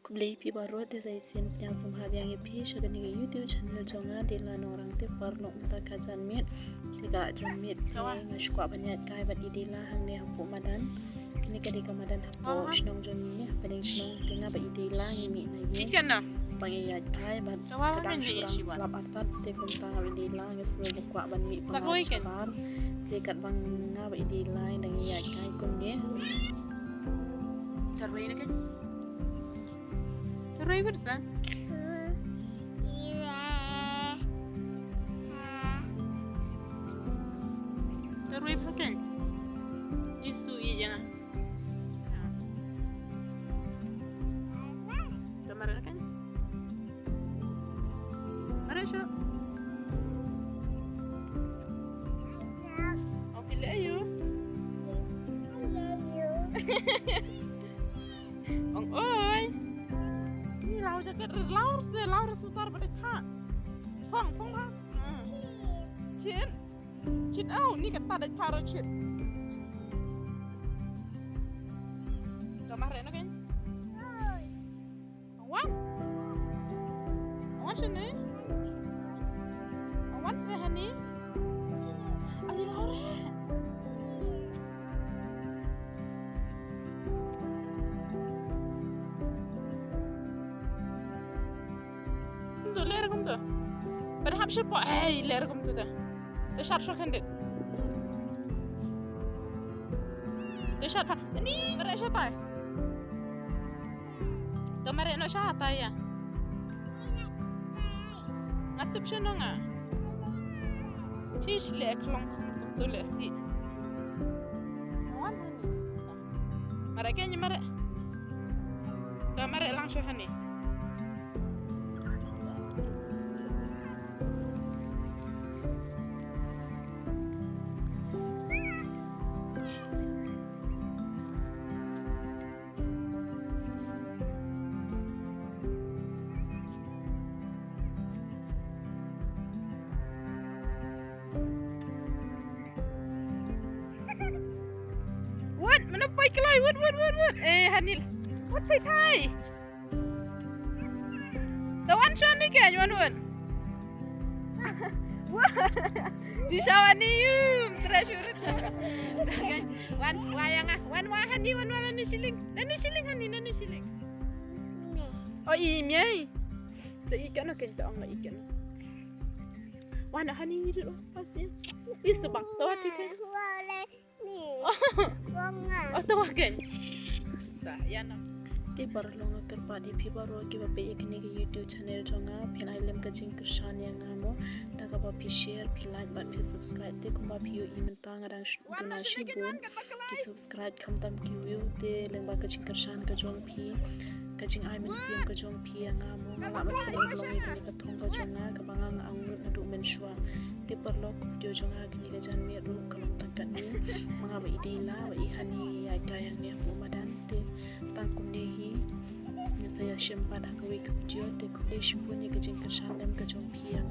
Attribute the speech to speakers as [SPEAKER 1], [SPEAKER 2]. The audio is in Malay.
[SPEAKER 1] Kubli pi baru te sai sin yang sumha yang pi shagani ke YouTube channel jonga Deila orang te parno ta kajan mit tiga jamit ngashkwa banyak kai bat Deila hang ne hapu madan kini kadi ka madan hapu shnong joni paling shnong tinga ba Deila ngimi na ye pangiyat kai bat kadang surang selap atat te kumta ba Deila ngesu bukwa ban mi pangashkar te kat bang nga ba Deila nang yat kai kunde
[SPEAKER 2] Terbaik kan? Terbaik bersah. Terbaik kan? Isu iya jangan. Kemarin kan? Mana sih? Oh pilih ayo. Ong oi. Ni lau jaket lau sutar pada tak. Fong lah. Cit ni kata ada cara cit. Kemarin kan? Awan sini. Awan sini. Ali lau re. Lerakum tu, berhap siapa? Lerakum tu dah. Tershat shokan dek. Tershat apa? Ni bereshat apa? Kemarin nak shat apa ya? Ngatip shnong ah. Tish leklong tu lesi. Wan ni. Mereka ni mereka. Kemarin langsung ni. Mana pai kelai? What? Hanil. What say Thai? The one shot ni kan, Wan. Di sawah ni treasure. Wan wayang ah. Wan hani ni siling. Nani siling. Oh imi. The ikan nak kita ang ikan. Wan hani ni dulu pasti. Isu bang tahu kan? Oh tahu kan? Sayang. Di perlu kerpa di pibaru kita pergi ke YouTube channel jonga, pina ilmu kajing kersan yang ngamu, dah kau pergi share, pergi like, pergi subscribe, dek kau pergi email tangan donasi pun, di subscribe kamu tam kiu dek lembah kajing kersan kajong pi, kajing ai mensiam kajong pi yang ngamu, malam berkelong ini kini ketong kajonga, kebangang angut aduk mensua, di perlu video jonga kini kajan miru kalau takkan ni, mengamu Deila, ihani ya gaya ni aku madan dek. Tangkum nehi saya syempa dah ke video de kulish punya kejing kersan dan kejong piang